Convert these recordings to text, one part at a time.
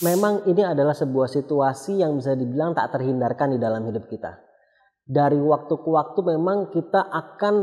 memang ini adalah sebuah situasi yang bisa dibilang tak terhindarkan di dalam hidup kita. Dari waktu ke waktu memang kita akan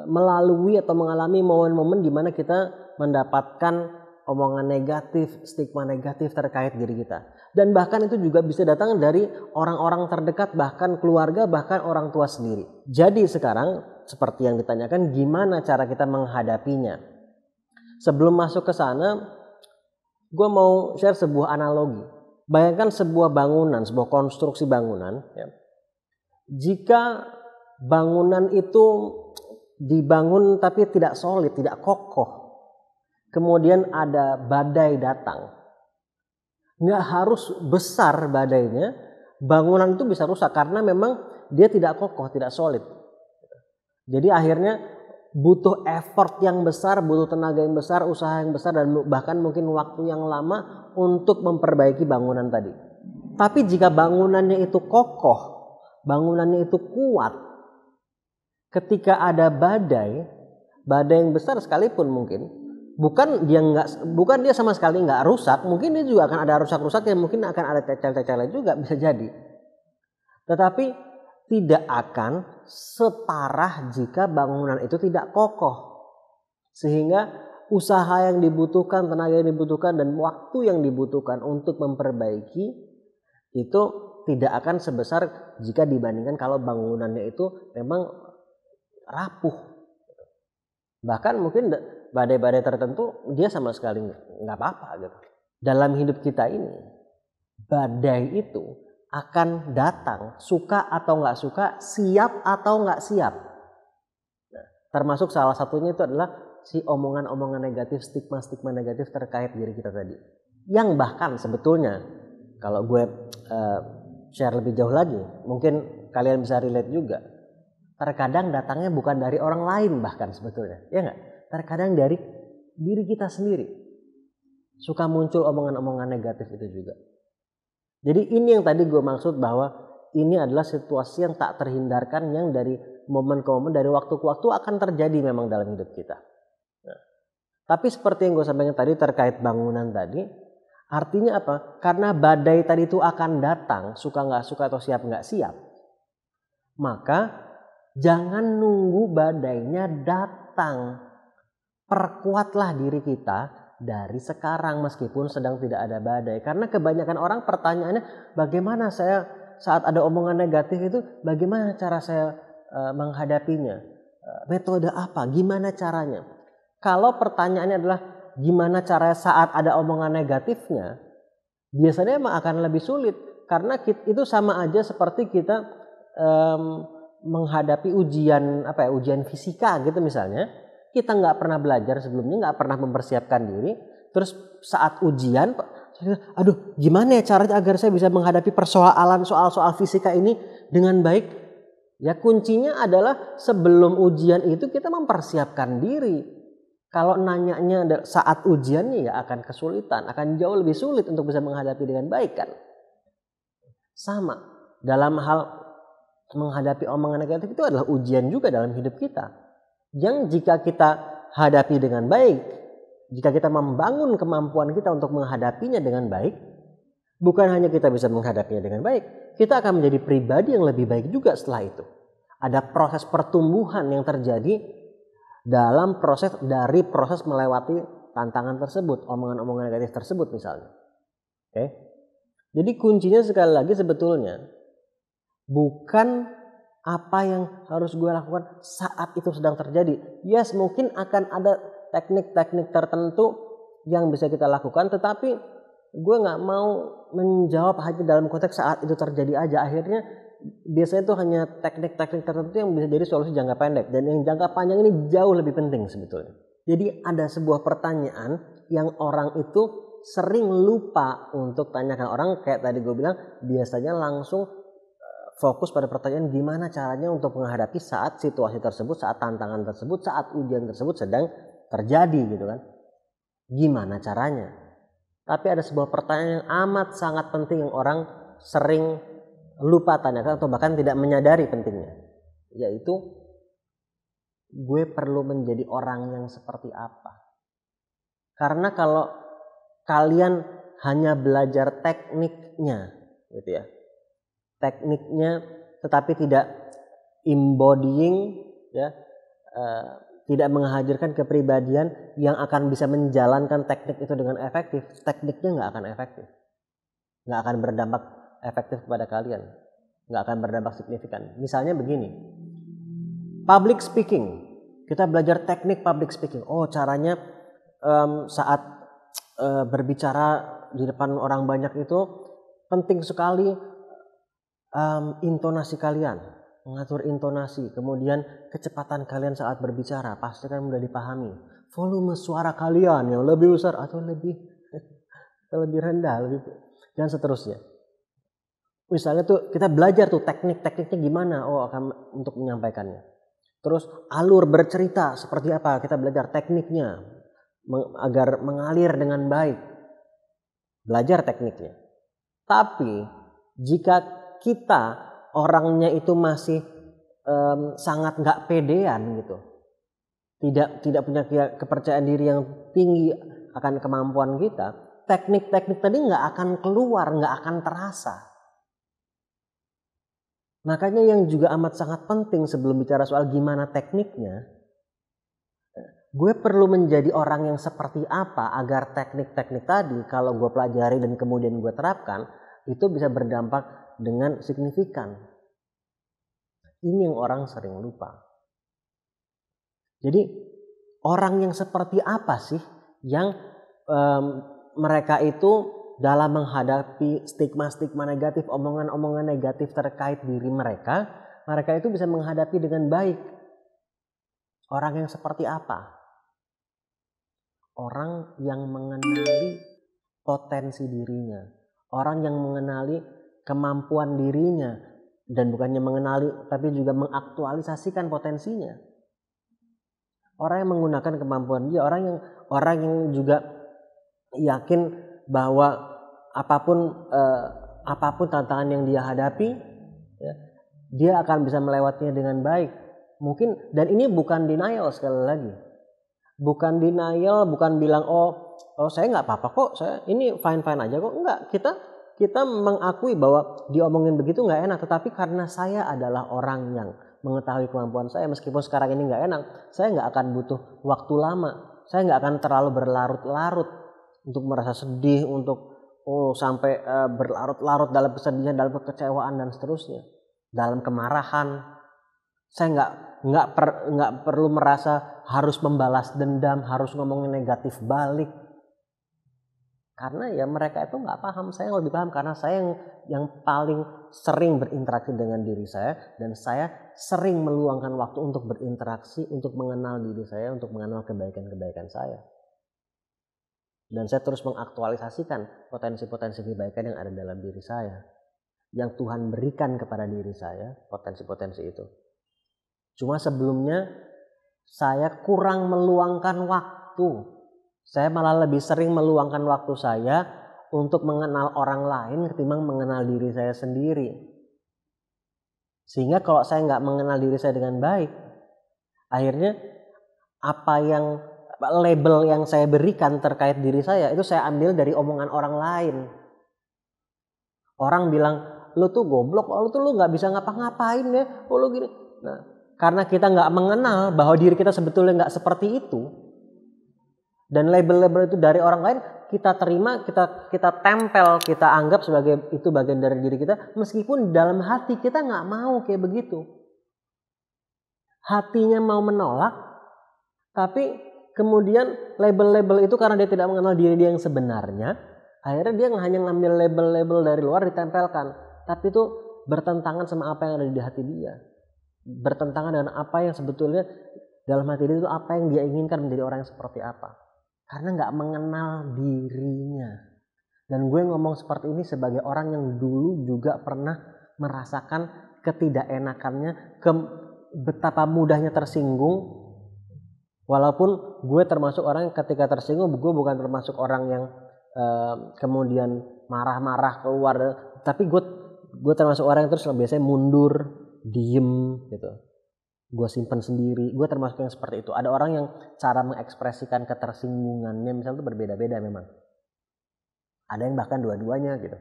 melalui atau mengalami momen-momen di mana kita mendapatkan omongan negatif, stigma negatif terkait diri kita. Dan bahkan itu juga bisa datang dari orang-orang terdekat, bahkan keluarga, bahkan orang tua sendiri. Jadi sekarang seperti yang ditanyakan, gimana cara kita menghadapinya? Sebelum masuk ke sana, gue mau share sebuah analogi. Bayangkan sebuah bangunan, sebuah konstruksi bangunan. Ya. Jika bangunan itu dibangun tapi tidak solid, tidak kokoh, kemudian ada badai datang, nggak harus besar badainya, bangunan itu bisa rusak karena memang dia tidak kokoh, tidak solid. Jadi akhirnya butuh effort yang besar, butuh tenaga yang besar, usaha yang besar, dan bahkan mungkin waktu yang lama untuk memperbaiki bangunan tadi. Tapi jika bangunannya itu kokoh, bangunannya itu kuat, ketika ada badai yang besar sekalipun mungkin, bukan dia sama sekali nggak rusak, mungkin dia juga akan ada rusak-rusak yang mungkin akan ada cecel-cecelnya juga, bisa jadi. Tetapi tidak akan separah jika bangunan itu tidak kokoh. Sehingga usaha yang dibutuhkan, tenaga yang dibutuhkan, dan waktu yang dibutuhkan untuk memperbaiki itu tidak akan sebesar jika dibandingkan kalau bangunannya itu memang rapuh. Bahkan mungkin badai-badai tertentu dia sama sekali nggak apa-apa gitu. Dalam hidup kita ini badai itu akan datang, suka atau nggak suka, siap atau nggak siap. Nah, termasuk salah satunya itu adalah si omongan-omongan negatif, stigma-stigma negatif terkait diri kita tadi. Yang bahkan sebetulnya kalau gue share lebih jauh lagi, mungkin kalian bisa relate juga. Terkadang datangnya bukan dari orang lain bahkan sebetulnya, ya nggak? Terkadang dari diri kita sendiri. Suka muncul omongan-omongan negatif itu juga. Jadi ini yang tadi gue maksud bahwa ini adalah situasi yang tak terhindarkan, yang dari momen ke momen, dari waktu ke waktu akan terjadi memang dalam hidup kita. Nah, tapi seperti yang gue sampaikan tadi terkait bangunan tadi, artinya apa? Karena badai tadi itu akan datang, suka nggak suka atau siap nggak siap, maka jangan nunggu badainya datang. Perkuatlah diri kita dari sekarang meskipun sedang tidak ada badai. Karena kebanyakan orang pertanyaannya, bagaimana saya saat ada omongan negatif itu, bagaimana cara saya menghadapinya? Metode apa? Gimana caranya? Kalau pertanyaannya adalah gimana caranya saat ada omongan negatifnya, biasanya emang akan lebih sulit. Karena itu sama aja seperti kita menghadapi ujian fisika gitu misalnya. Kita nggak pernah belajar sebelumnya, nggak pernah mempersiapkan diri, terus saat ujian, aduh gimana ya caranya agar saya bisa menghadapi persoalan soal-soal fisika ini dengan baik? Ya kuncinya adalah sebelum ujian itu kita mempersiapkan diri. Kalau nanyanya saat ujiannya ya akan kesulitan, akan jauh lebih sulit untuk bisa menghadapi dengan baik kan. Sama dalam hal menghadapi omongan negatif itu adalah ujian juga dalam hidup kita. Yang jika kita hadapi dengan baik, jika kita membangun kemampuan kita untuk menghadapinya dengan baik, bukan hanya kita bisa menghadapinya dengan baik, kita akan menjadi pribadi yang lebih baik juga setelah itu. Ada proses pertumbuhan yang terjadi dalam proses melewati tantangan tersebut, omongan-omongan negatif tersebut misalnya. Oke. Jadi kuncinya sekali lagi sebetulnya bukan apa yang harus gue lakukan saat itu sedang terjadi. Yes, mungkin akan ada teknik-teknik tertentu yang bisa kita lakukan, tetapi gue gak mau menjawab hanya dalam konteks saat itu terjadi aja. Akhirnya biasanya itu hanya teknik-teknik tertentu yang bisa jadi solusi jangka pendek. Dan yang jangka panjang ini jauh lebih penting sebetulnya. Jadi ada sebuah pertanyaan yang orang itu sering lupa untuk tanyakan. Orang kayak tadi gue bilang biasanya langsung fokus pada pertanyaan gimana caranya untuk menghadapi saat situasi tersebut, saat tantangan tersebut, saat ujian tersebut sedang terjadi gitu kan. Gimana caranya? Tapi ada sebuah pertanyaan yang amat sangat penting yang orang sering lupa tanyakan atau bahkan tidak menyadari pentingnya. Yaitu gue perlu menjadi orang yang seperti apa? Karena kalau kalian hanya belajar tekniknya, gitu ya. Tekniknya, tetapi tidak embodying, ya, tidak menghadirkan kepribadian yang akan bisa menjalankan teknik itu dengan efektif. Tekniknya nggak akan efektif, nggak akan berdampak efektif kepada kalian, nggak akan berdampak signifikan. Misalnya begini, public speaking. Kita belajar teknik public speaking. Oh, caranya saat berbicara di depan orang banyak itu penting sekali intonasi kalian, mengatur intonasi, kemudian kecepatan kalian saat berbicara pasti kan mudah dipahami. Volume suara kalian yang lebih besar atau lebih rendah, dan seterusnya. Misalnya tuh kita belajar tuh tekniknya gimana, akan untuk menyampaikannya. Terus alur bercerita seperti apa, kita belajar tekniknya agar mengalir dengan baik. Belajar tekniknya. Tapi jika kita orangnya itu masih sangat nggak pedean gitu, tidak punya kepercayaan diri yang tinggi akan kemampuan kita, teknik-teknik tadi nggak akan keluar, nggak akan terasa. Makanya yang juga amat sangat penting sebelum bicara soal gimana tekniknya, gue perlu menjadi orang yang seperti apa agar teknik-teknik tadi kalau gue pelajari dan kemudian gue terapkan itu bisa berdampak dengan signifikan. Ini yang orang sering lupa. Jadi orang yang seperti apa sih yang mereka itu dalam menghadapi stigma-stigma negatif, omongan-omongan negatif terkait diri mereka itu bisa menghadapi dengan baik. Orang yang seperti apa? Orang yang mengenali potensi dirinya. Orang yang mengenali kemampuan dirinya. Dan bukannya mengenali, tapi juga mengaktualisasikan potensinya. Orang yang menggunakan kemampuan dia, orang yang juga yakin bahwa apapun tantangan yang dia hadapi, ya, dia akan bisa melewatinya dengan baik. Mungkin, dan ini bukan denial, sekali lagi, bukan denial, bukan bilang oh saya nggak apa-apa kok, saya ini fine aja kok. Enggak, kita mengakui bahwa diomongin begitu nggak enak, tetapi karena saya adalah orang yang mengetahui kemampuan saya, meskipun sekarang ini nggak enak, saya nggak akan butuh waktu lama, saya nggak akan terlalu berlarut-larut untuk merasa sedih, untuk sampai berlarut-larut dalam kesedihan, dalam kekecewaan dan seterusnya, dalam kemarahan. Saya nggak perlu merasa harus membalas dendam, harus ngomongin negatif balik, karena ya mereka itu nggak paham. Saya yang lebih paham karena saya yang paling sering berinteraksi dengan diri saya, dan saya sering meluangkan waktu untuk berinteraksi, untuk mengenal diri saya, untuk mengenal kebaikan-kebaikan saya. Dan saya terus mengaktualisasikan potensi-potensi kebaikan yang ada dalam diri saya, yang Tuhan berikan kepada diri saya, potensi-potensi itu. Cuma sebelumnya saya kurang meluangkan waktu. Saya malah lebih sering meluangkan waktu saya untuk mengenal orang lain ketimbang mengenal diri saya sendiri. Sehingga kalau saya nggak mengenal diri saya dengan baik, akhirnya label yang saya berikan terkait diri saya itu saya ambil dari omongan orang lain. Orang bilang, lu tuh goblok, lu nggak bisa ngapa-ngapain ya, lu gini. Nah, karena kita nggak mengenal bahwa diri kita sebetulnya nggak seperti itu, dan label-label itu dari orang lain kita terima, kita tempel, kita anggap sebagai itu bagian dari diri kita, meskipun dalam hati kita nggak mau kayak begitu. Hatinya mau menolak, tapi kemudian label-label itu karena dia tidak mengenal diri dia yang sebenarnya, akhirnya dia hanya ngambil label-label dari luar ditempelkan. Tapi itu bertentangan sama apa yang ada di hati dia. Bertentangan dengan apa yang sebetulnya dalam hati dia itu, apa yang dia inginkan menjadi orang yang seperti apa. Karena gak mengenal dirinya. Dan gue ngomong seperti ini sebagai orang yang dulu juga pernah merasakan ketidakenakannya, betapa mudahnya tersinggung. Walaupun gue termasuk orang yang ketika tersinggung, gue bukan termasuk orang yang kemudian marah-marah keluar, tapi gue termasuk orang yang terus biasanya mundur, diem gitu, gue simpan sendiri. Gue termasuk yang seperti itu. Ada orang yang cara mengekspresikan ketersinggungannya misalnya itu berbeda-beda memang. Ada yang bahkan dua-duanya gitu.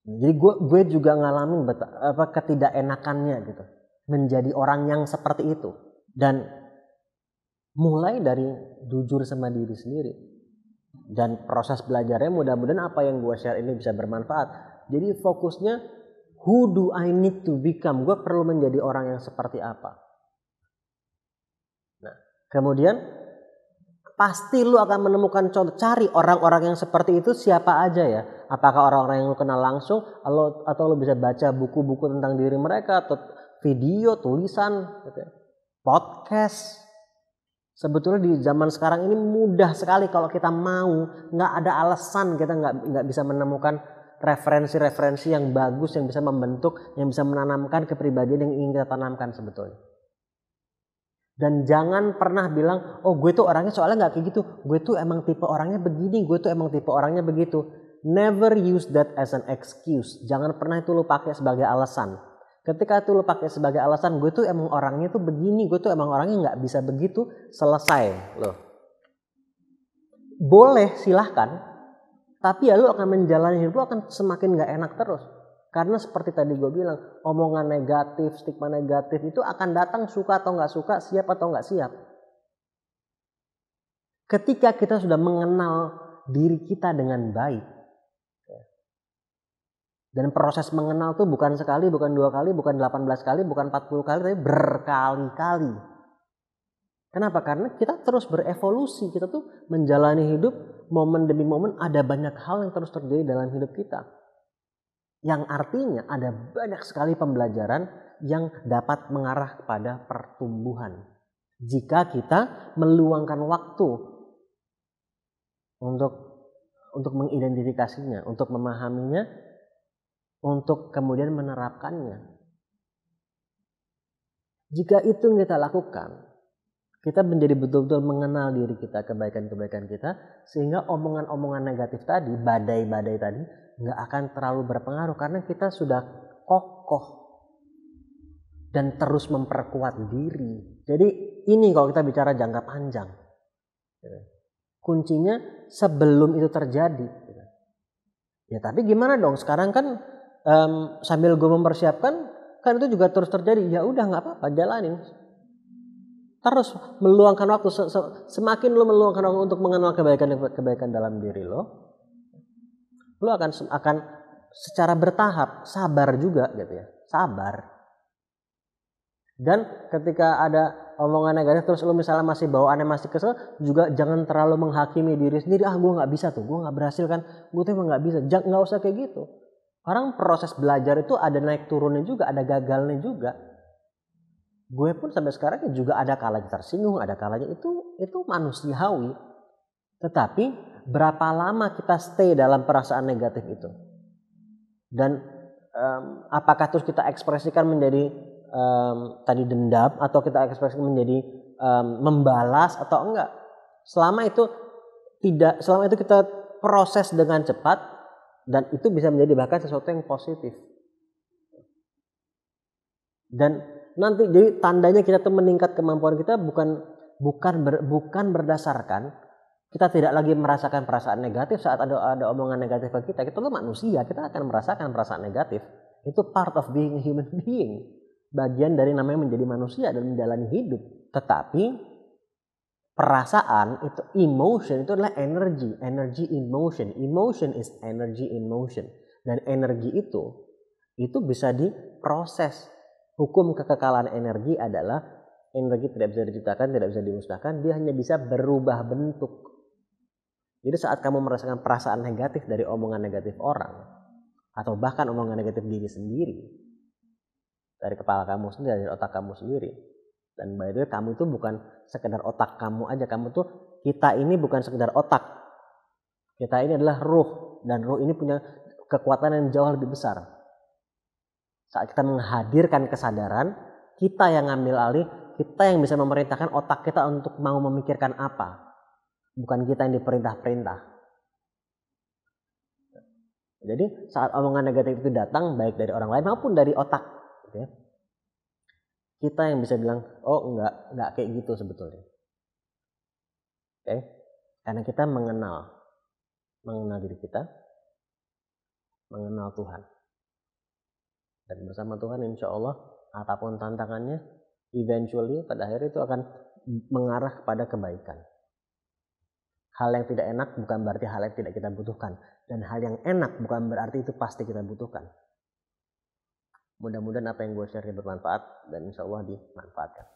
Jadi gue juga ngalamin ketidakenakannya gitu. Menjadi orang yang seperti itu. Dan mulai dari jujur sama diri sendiri. Dan proses belajarnya mudah-mudahan apa yang gue share ini bisa bermanfaat. Jadi fokusnya, who do I need to become? Gue perlu menjadi orang yang seperti apa? Nah, kemudian pasti lu akan menemukan contoh, cari orang-orang yang seperti itu siapa aja ya. Apakah orang-orang yang lu kenal langsung atau lu bisa baca buku-buku tentang diri mereka atau video, tulisan, gitu ya. Podcast. Sebetulnya di zaman sekarang ini mudah sekali kalau kita mau, nggak ada alasan kita nggak bisa menemukan referensi-referensi yang bagus yang bisa membentuk, yang bisa menanamkan kepribadian yang ingin kita tanamkan sebetulnya. Dan jangan pernah bilang, oh gue tuh orangnya soalnya gak kayak gitu. Gue tuh emang tipe orangnya begini, gue tuh emang tipe orangnya begitu. Never use that as an excuse. Jangan pernah itu lu pakai sebagai alasan. Ketika itu lu pakai sebagai alasan, gue tuh emang orangnya tuh begini, gue tuh emang orangnya gak bisa begitu, selesai loh. Boleh, silahkan. Tapi ya lu akan menjalani hidup lu akan semakin gak enak terus. Karena seperti tadi gue bilang, omongan negatif, stigma negatif itu akan datang suka atau nggak suka, siap atau nggak siap. Ketika kita sudah mengenal diri kita dengan baik. Dan proses mengenal tuh bukan sekali, bukan 2 kali, bukan 18 kali, bukan 40 kali, tapi berkali-kali. Kenapa? Karena kita terus berevolusi, kita tuh menjalani hidup, momen demi momen ada banyak hal yang terus terjadi dalam hidup kita. Yang artinya ada banyak sekali pembelajaran yang dapat mengarah kepada pertumbuhan. Jika kita meluangkan waktu untuk mengidentifikasinya, untuk memahaminya, untuk kemudian menerapkannya. Jika itu yang kita lakukan, kita menjadi betul-betul mengenal diri kita, kebaikan-kebaikan kita, sehingga omongan-omongan negatif tadi, badai-badai tadi, nggak akan terlalu berpengaruh karena kita sudah kokoh dan terus memperkuat diri. Jadi ini kalau kita bicara jangka panjang, kuncinya sebelum itu terjadi. Ya tapi gimana dong? Sekarang kan sambil gue mempersiapkan, kan itu juga terus terjadi. Ya udah nggak apa-apa, jalanin. Terus meluangkan waktu. Semakin lo meluangkan waktu untuk mengenal kebaikan dalam diri lo, lu akan secara bertahap sabar juga gitu ya, sabar. Dan ketika ada omongan negatif terus lu misalnya masih bawaannya masih kesel, juga jangan terlalu menghakimi diri sendiri. Gue nggak bisa tuh, gue nggak berhasil kan, gue tuh emang nggak bisa. Nggak usah kayak gitu. Orang proses belajar itu ada naik turunnya juga, ada gagalnya juga. Gue pun sampai sekarang juga ada kalanya tersinggung, ada kalanya itu manusiawi. Tetapi berapa lama kita stay dalam perasaan negatif itu? Dan apakah terus kita ekspresikan menjadi tadi dendam atau kita ekspresikan menjadi membalas atau enggak? Selama itu kita proses dengan cepat dan itu bisa menjadi bahkan sesuatu yang positif. Dan nanti jadi tandanya kita tuh meningkat kemampuan kita bukan berdasarkan kita tidak lagi merasakan perasaan negatif saat ada omongan negatif ke kita. Kita tuh manusia, kita akan merasakan perasaan negatif. Itu part of being a human being. Bagian dari namanya menjadi manusia dan menjalani hidup. Tetapi perasaan itu, emotion itu adalah energy. Energy in motion. Emotion is energy in motion. Dan energi itu bisa diproses. Hukum kekekalan energi adalah energi tidak bisa diciptakan, tidak bisa dimusnahkan. Dia hanya bisa berubah bentuk. Jadi saat kamu merasakan perasaan negatif dari omongan negatif orang, atau bahkan omongan negatif diri sendiri, dari kepala kamu sendiri, dari otak kamu sendiri, dan by the way kamu itu bukan sekedar otak kamu aja, kita ini bukan sekedar otak, kita ini adalah ruh, dan ruh ini punya kekuatan yang jauh lebih besar. Saat kita menghadirkan kesadaran, kita yang ngambil alih, kita yang bisa memerintahkan otak kita untuk mau memikirkan apa. Bukan kita yang diperintah-perintah. Jadi saat omongan negatif itu datang baik dari orang lain maupun dari otak, gitu ya, kita yang bisa bilang, oh enggak kayak gitu sebetulnya. Oke? Karena kita mengenal mengenal diri kita, mengenal Tuhan. Dan bersama Tuhan insya Allah apapun tantangannya, eventually pada akhirnya itu akan mengarah kepada kebaikan. Hal yang tidak enak bukan berarti hal yang tidak kita butuhkan. Dan hal yang enak bukan berarti itu pasti kita butuhkan. Mudah-mudahan apa yang gue share bermanfaat dan insya Allah dimanfaatkan.